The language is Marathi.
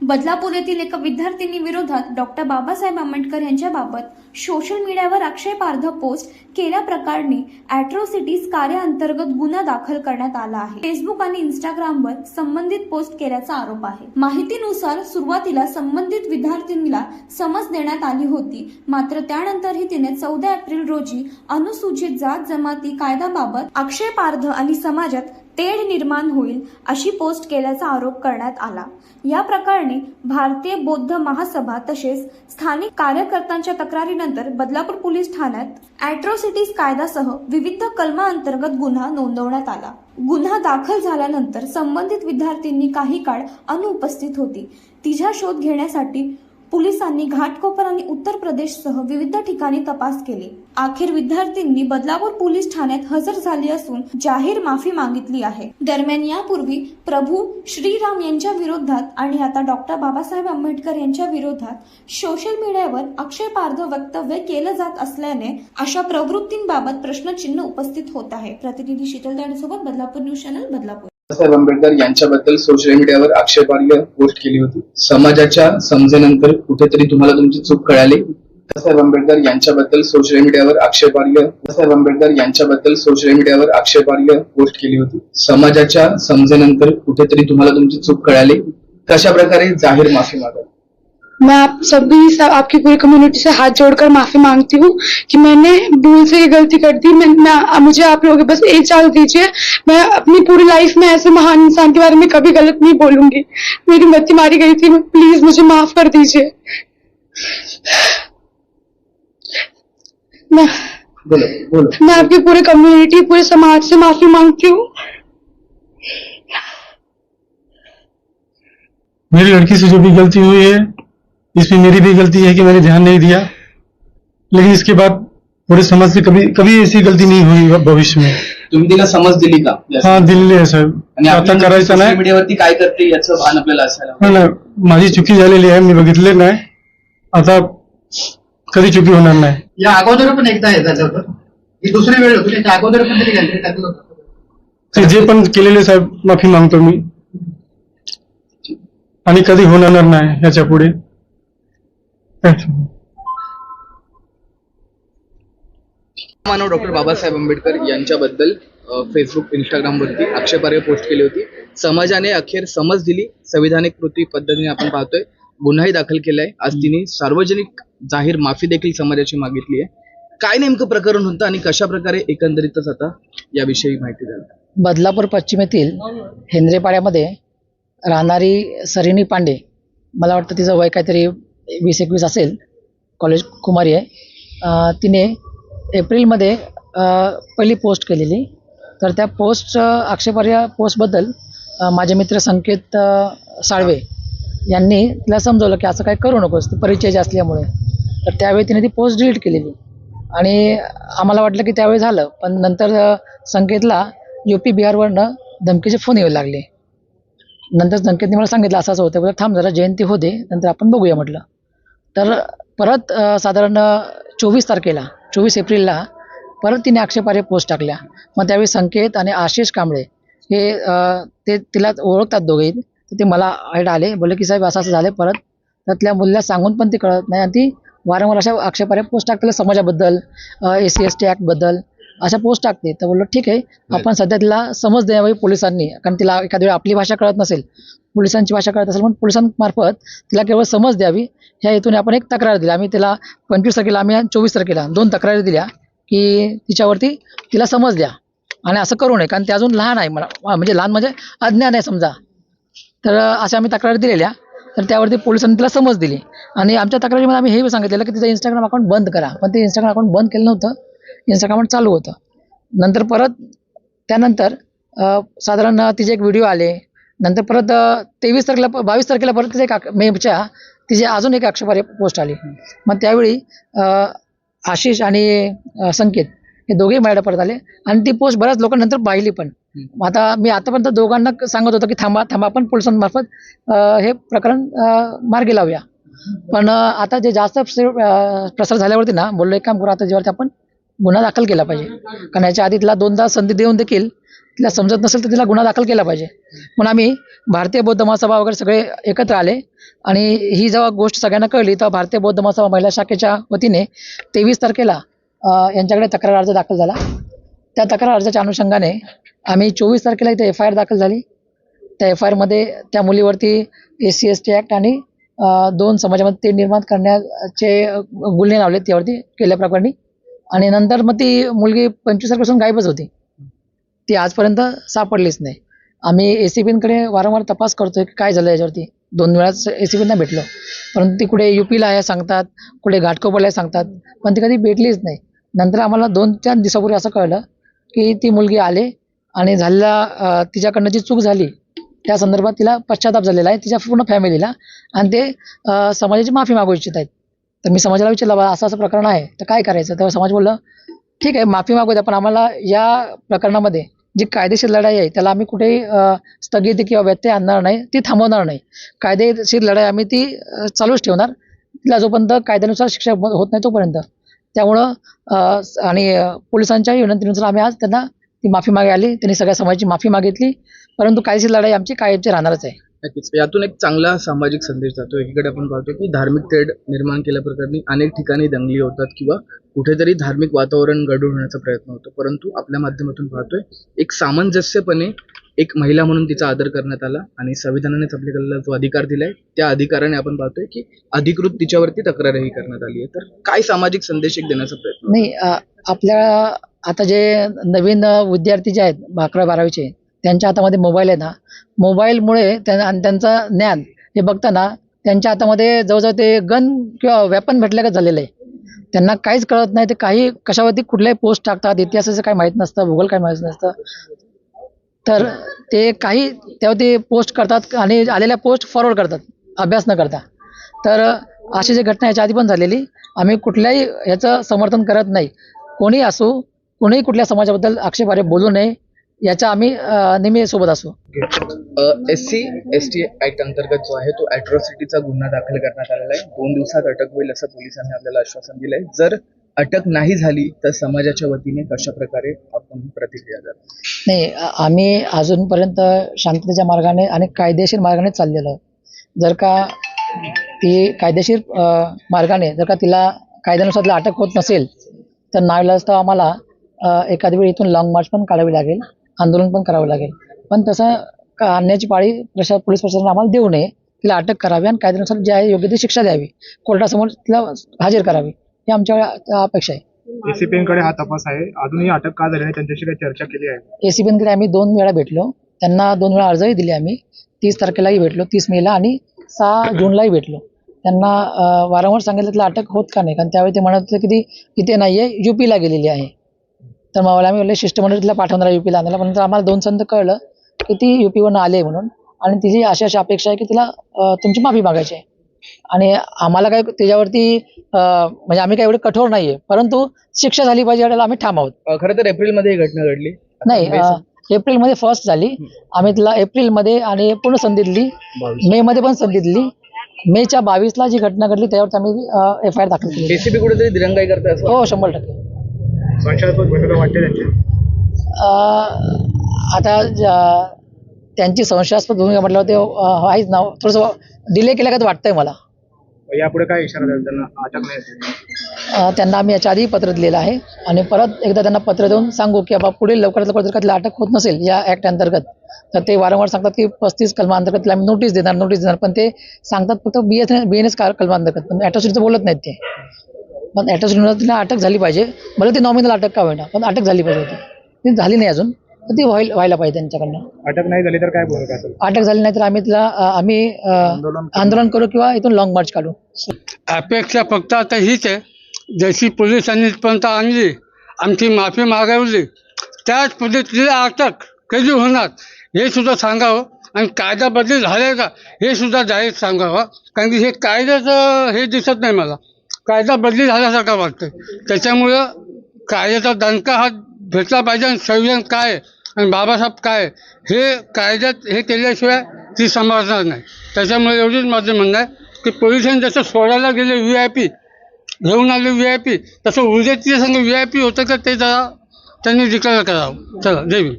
बदलापूर येथील एका विद्यार्थिनी विरोधात डॉक्टर बाबासाहेब आंबेडकर यांच्याबाबत सोशल मीडियावर आक्षेपार्ह पोस्ट केल्याप्रकरणी अॅट्रॉसिटीज कार्याअंतर्गत गुन्हा दाखल करण्यात आला आहे। फेसबुक आणि इंस्टाग्रामवर संबंधित पोस्ट केल्याचा आरोप आहे। माहितीनुसार सुरुवातीला संबंधित विद्यार्थिनीला समज देण्यात आली होती, मात्र त्यानंतरही तिने 14 एप्रिल रोजी अनुसूचित जात जमाती कायद्याबाबत आक्षेपार्ह आणि समाजात तेढ निर्माण होईल अशी पोस्ट केल्याचा आरोप करण्यात आला। या प्रकरणी भारतीय बौद्ध महासभा तसेच स्थानिक कार्यकर्त्यांच्या तक्रारीनंतर बदलापूर पोलीस ठाण्यात अॅट्रॉसिटीज कायद्यासह विविध कलमांतर्गत गुन्हा नोंदवण्यात आला। गुन्हा दाखल झाल्यानंतर संबंधित विद्यार्थ्यांनी काही काळ अनुपस्थित होती। तिचा शोध घेण्यासाठी पोलिसांनी घाटकोपर आणि उत्तर प्रदेशसह विविध ठिकाणी तपास केले। अखेर विद्यार्थ्यांनी बदलापूर पोलीस ठाण्यात हजर झाली असून जाहीर माफी मागितली आहे। दरम्यान यापूर्वी प्रभू श्रीराम यांच्या विरोधात आणि आता डॉक्टर बाबासाहेब आंबेडकर यांच्या विरोधात सोशल मीडियावर आक्षेपार्ह वक्तव्य केलं जात असल्याने अशा प्रवृत्तींबाबत प्रश्नचिन्ह उपस्थित होत आहे। प्रतिनिधी शीतल दांडेसोबत बदलापूर न्यूज चॅनल बदलापूर। बाबासाहेब आंबेडकर यांच्याबद्दल सोशल मीडियावर आक्षेपार्ह पोस्ट केली होती। समाजाच्या समजेनंतर कुठेतरी तुम्हाला तुमची चूक कळाली। बाबासाहेब आंबेडकर यांच्याबद्दल सोशल मीडियावर आक्षेपार्ह पोस्ट केली होती। समाजाच्या समजेनंतर कुठेतरी तुम्हाला तुमची चूक कळाली। कशा प्रकारे जाहीर माफी मागा। मैं आप सभी आपकी पूरी कम्युनिटी से हाथ जोड़कर माफी मांगती हूँ कि मैंने भूल से ये गलती कर दी। मुझे आप लोग बस एक चांस दीजिए। मैं अपनी पूरी लाइफ में ऐसे महान इंसान के बारे में कभी गलत नहीं बोलूंगी। मेरी बच्ची मारी गई थी, प्लीज मुझे माफ कर दीजिए। मैं आपकी पूरी कम्युनिटी, पूरे समाज से माफी मांगती हूँ। मेरी लड़की से जो भी गलती हुई है, इसमें मेरी भी गलती है कि मैंने ध्यान नहीं दिया, लेकिन इसके बाद पूरे समाज से कभी ऐसी गलती नहीं हुई भविष्य में। तुम्ही तिला समज दिली का? हाँ, दिली आहे साहेब। आता करायचं नाही। मीडियावरती काय करते याचं भान आपल्याला असायला नाही, माझी चुकी झालेली आहे, मी बघितले नाही, आता कधी चुकी होणार नाही। या अगोदर पण एकदा झालं होतं, ही दुसरी वेळ होती, त्या अगोदर पण तरी गॅलरी टाकलं होतं। जे पण केलेले साहेब माफी मागतो मी, आणि कधी होणार नाही याच्या पुढे। मानव डॉक्टर बाबासाहेब आंबेडकर यांच्याबद्दल फेसबुक इंस्टाग्राम वरती आक्षेपार्ह पोस्ट केली होती। समाजाने अखेर समज दिली। संविधानिक कृती पद्धतीने आपण पाहतोय गुन्हाही दाखल केलाय। आज तिने सार्वजनिक जाहीर माफी देखील समाजाची मागितली आहे। काय नेमकं प्रकरण होतं आणि कशा प्रकारे एकंदरीतच आता याविषयी माहिती द्याल। बदलापूर पश्चिम येथील हेंद्रेपाड्यामध्ये राहणारी सरिनी पांडे, मला वाटतं तिचं वय काहीतरी 20-21 असेल, कॉलेज कुमारी आहे। तिने एप्रिलमध्ये पहिली पोस्ट केलेली। तर त्या आक्षेपार्ह पोस्टबद्दल माझे मित्र संकेत साळवे यांनी तिला समजवलं की असं काही करू नकोस, ती परिचय असल्यामुळे। तर त्यावेळी तिने ती पोस्ट डिलीट केलेली आणि आम्हाला वाटलं की त्यावेळी झालं, पण नंतर संकेतला UP बिहारवरनं धमकीचे फोन येऊ लागले। नंतर संकेतने मला सांगितलं असं होतं, बोला थांब जरा जयंती होते, नंतर आपण बघूया म्हटलं। तर परत साधारण 24 एप्रिलला परत तिने आक्षेपार्ह पोस्ट टाकल्या। मग त्यावेळी संकेत आणि आशिष कांबळे हे तिला ओळखतात दोघेही, तर ते मला आले, बोलले की साहेब असं झालं परत। तर त्या मुलीला सांगून पण ती कळत नाही आणि ती वारंवार अशा आक्षेपार्ह पोस्ट टाकते, समाजाबद्दल, SC/ST ॲक्टबद्दल अशा पोस्ट टाकते। तर बोललो ठीक आहे, आपण सध्या तिला समज द्यावी पोलिसांनी, कारण तिला एखाद्या वेळी आपली भाषा कळत नसेल, पोलिसांची भाषा कळत असेल, पण पोलिसांमार्फत तिला केवळ समज द्यावी ह्या हेतूने आपण एक तक्रार दिली। आम्ही तिला 25 तारखेला, आम्ही 24 तारखेला 2 तक्रारी दिल्या की तिच्यावरती तिला समज द्या आणि असं करू नये, कारण ती अजून लहान आहे, म्हणजे लहान म्हणजे अज्ञान आहे समजा। तर अशा आम्ही तक्रारी दिलेल्या। तर त्यावरती पोलिसांनी तिला समज दिली आणि आमच्या तक्रारीमध्ये आम्ही हे सांगितलेलं की तिचं इंस्टाग्राम अकाउंट बंद करा, पण ते इंस्टाग्राम अकाउंट बंद केलं नव्हतं, इंस्टाग्राम चालू होतं। नंतर परत त्यानंतर साधारण तिचे एक व्हिडिओ आले। नंतर परत 22 तारखेला परत तिचे मेच्या तिचे अजून एक आक्षेपार्ह पोस्ट आली। मग त्यावेळी आशिष आणि संकेत हे दोघेही माझ्याकडे परत आले आणि ती पोस्ट बऱ्याच लोकांनंतर पाहिली पण। आता मी आतापर्यंत दोघांना सांगत होतो की थांबा आपण पोलिसांमार्फत हे प्रकरण मार्गी लावूया, पण आता जे जास्त प्रसार झाल्यावरती ना बोललो एक काम करू, आता जेव्हा आपण गुन्हा दाखल केला पाहिजे, कारण याच्या आधी तिला 2दा संधी देऊन देखील तिला समजत नसेल तर तिला गुन्हा दाखल केला पाहिजे. म्हणून आम्ही भारतीय बौद्ध महासभा वगैरे सगळे एकत्र आले आणि ही जेव्हा गोष्ट सगळ्यांना कळली तेव्हा भारतीय बौद्ध महासभा महिला शाखेच्या वतीने 23 तारखेला यांच्याकडे तक्रार अर्ज दाखल झाला. त्या तक्रार अर्जाच्या अनुषंगाने आम्ही 24 तारखेला इथे FIR दाखल झाली. त्या FIR मध्ये त्या मुलीवरती SC/ST ॲक्ट आणि 2 समाजामध्ये ते निर्माण करण्याचे गुन्हे लावले त्यावरती केल्याप्रकरणी. आणि नंतर मग ती मुलगी 25 तारखेपासून गायबच होती. ती आजपर्यंत सापडलीच नाही. आम्ही ACPकडे वारंवार तपास करतोय की काय झालं याच्यावरती. 2 वेळा ACPना भेटलो, परंतु ती कुठे UPला आहे सांगतात, कुठे घाटकोपरला आहे सांगतात, पण ती कधी भेटलीच नाही. नंतर आम्हाला 2-4 दिवसापूर्वी असं कळलं की ती मुलगी आले आणि झालेला तिच्याकडनं जी चूक झाली त्या संदर्भात तिला पश्चाताप झालेला आहे तिच्या पूर्ण फॅमिलीला, आणि ते समाजाची माफी मागू इच्छित आहेत. तर मी समाजाला विचारलं, बा असं प्रकरण आहे तर काय करायचं. तेव्हा समाज बोललं ठीक आहे माफी मागू द्या, पण आम्हाला या प्रकरणामध्ये जी कायदेशीर लढाई आहे त्याला आम्ही कुठेही स्थगिती किंवा व्यत्यय आणणार नाही, ती थांबवणार नाही. कायदेशीर लढाई आम्ही ती चालूच ठेवणार, तिला जोपर्यंत कायद्यानुसार शिक्षा होत नाही तोपर्यंत. त्यामुळं आणि पोलिसांच्याही विनंतीनुसार आम्ही आज त्यांना ती माफी मागे आली. त्यांनी सगळ्या समाजाची माफी मागितली, परंतु कायदेशीर लढाई आमची कायमची राहणारच आहे. नक्कीच यातून एक चांगला सामाजिक संदेश जातो. एकीकडे आपण पाहतो की धार्मिक तेढ निर्माण केल्याप्रकरणी अनेक ठिकाणी दंगली होतात किंवा कुठेतरी धार्मिक वातावरण गढूळ होण्याचा प्रयत्न होतो, परंतु आपल्या माध्यमातून पाहतोय एक सामंजस्यपणे एक महिला म्हणून तिचा आदर करण्यात आला आणि संविधानानेच आपल्याला जो अधिकार दिलाय त्या अधिकाराने आपण पाहतोय की अधिकृत तिच्यावरती तक्रारही करण्यात आली आहे. तर काय सामाजिक संदेश एक देण्याचा प्रयत्न? नाही, आपल्या आता जे नवीन विद्यार्थी जे आहेत 11-12वीचे त्यांच्या हातामध्ये मोबाईल आहे ना, मोबाईलमुळे त्यांचं ज्ञान हे बघताना त्यांच्या हातामध्ये जवळजवळ ते गन किंवा वेपन भेटल्यागत झालेलं आहे. त्यांना काहीच कळत नाही, ते काही कशावरती कुठल्याही पोस्ट टाकतात, इतिहासाचं काही माहीत नसतं, भूगोल काही माहीत नसतं, तर ते काही त्यावरती पोस्ट करतात आणि आलेल्या पोस्ट फॉरवर्ड करतात अभ्यास न करता. तर अशी जी घटना याच्या आधी पण झालेली, आम्ही कुठल्याही ह्याचं समर्थन करत नाही. कोणी असो, कोणीही कुठल्या समाजाबद्दल आक्षेपार्ह बोलू नये याच्या आम्ही नेहमी सोबत असू. SC/ST ऍक्ट अंतर्गत जो आहे तो अॅट्रॉसिटीचा गुन्हा दाखल करण्यात आलेला आहे. 2 दिवसात अटक होईल असं पोलिसांनी आपल्याला आश्वासन दिलंय. जर अटक नाही झाली तर समाजाच्या वतीने कशा प्रकारे आपण प्रतिक्रिया द्याल? नाही, आम्ही अजूनपर्यंत शांततेच्या मार्गाने आणि कायदेशीर मार्गाने चाललेलो. जर का ती कायदेशीर मार्गाने जर का तिला कायद्यानुसार तिला अटक होत नसेल तर नाईलाज तर आम्हाला एखाद्या वेळी इथून लॉंग मार्च पण काढावी लागेल, आंदोलन पण करावं लागेल. पण तसं आणण्याची पाळी पोलीस प्रशासनाने आम्हाला देऊ नये, तिला अटक करावी आणि कायद्यानुसार जे आहे योग्य ती शिक्षा द्यावी, कोर्टासमोर तिला हजर करावी, ही आमच्या अपेक्षा आहे. ACPकडे हा तपास आहे, अजूनही अटक का झाली नाही त्यांच्याशी काही चर्चा केली आहे? ACPकडे आम्ही 2 वेळा भेटलो, त्यांना 2 वेळा अर्जही दिले आम्ही. 30 तारखेलाही भेटलो, 30 मेला आणि 6 जूनलाही भेटलो. त्यांना वारंवार सांगितलं तिला अटक होत का नाही, कारण त्यावेळी ते म्हणत होते की ती इथे नाही आहे, UPला गेलेली आहे. तर मग आम्ही बोलले शिष्टमंडळ तिला पाठवणार UPला आणायला, पण नंतर आम्हाला 2 संत कळलं की ती UPवरून आले म्हणून, आणि तिची अशी अपेक्षा आहे की तिला तुमची माफी मागायची आहे. आणि आम्हाला काय त्याच्यावरती म्हणजे आम्ही काय एवढे कठोर नाहीये, परंतु शिक्षा झाली पाहिजे याला आम्ही ठाम आहोत. खरं तर एप्रिलमध्ये ही घटना घडली. नाही, एप्रिलमध्ये फर्स्ट झाली. आम्ही तिला एप्रिलमध्ये आणि पूर्ण संधी दिली, मे मध्ये पण संधी दिली. मेच्या 22ला जी घटना घडली त्यावर आम्ही FIR दाखल केली. ACP कुठेतरी दिरंगाई करताय असं? हो, 100%. संशयास्पद भूमिका वाटते त्यांची. आता त्यांची संशयास्पद भूमिका म्हटल्यावर ते आहेच ना, थोडंसं डिले केलं का वाटतंय मला. यापुढे काय इशारा द्याल त्यांना अटक नाही झाली? त्यांना आम्ही याच्या आधी पत्र दिलेलं आहे आणि परत एकदा त्यांना पत्र देऊन सांगू की बाबा पुढे लवकरात लवकर जर का तिला अटक होत नसेल या ऍक्ट अंतर्गत, तर ते वारंवार सांगतात की 35 कलमा अंतर्गत तिला आम्ही नोटीस देणार, पण ते सांगतात फक्त BNS कलमा अंतर्गत, पण अॅट्रॉसिटीचं बोलत नाहीत ते. पण अॅट्रॉसिटीनुसार तिला अटक झाली पाहिजे, भले ती नॉमिनल अटक का होईना, पण अटक झाली पाहिजे. ती झाली नाही अजून, तर ती व्हायला पाहिजे त्यांच्याकडनं. अटक नाही झाली तर काय भूमिका असेल? अटक झाली नाही तर आम्ही तिला आंदोलन करू किंवा इथून लॉंग मार्च काढू. अपेक्षा फक्त आता हीच आहे, जशी पोलिसांनी पर्यंत आणली, आमची माफी मागवली, त्याच पद्धतीने अटक कधी होणार हे सुद्धा सांगावं, आणि कायदा बदली झालाय का हे सुद्धा जाहीर सांगावं. कारण की हे कायद्याचं हे दिसत नाही मला, कायदा बदली झाल्यासारखा वाटतंय. त्याच्यामुळं कायद्याचा दणका हा भेटला पाहिजे, आणि संविधान काय आहे आणि बाबासाहेब काय आहे हे कायद्यात हे केल्याशिवाय ती समजणार नाही. त्याच्यामुळे एवढीच माझं म्हणणं आहे की पोलिसांनी जसं सोडायला गेले VIP, घेऊन आले VIP, तसं उद्याच्या संघ VIP होतं का ते जरा त्यांनी डिक्लेअर करावं. चला, जय भीम.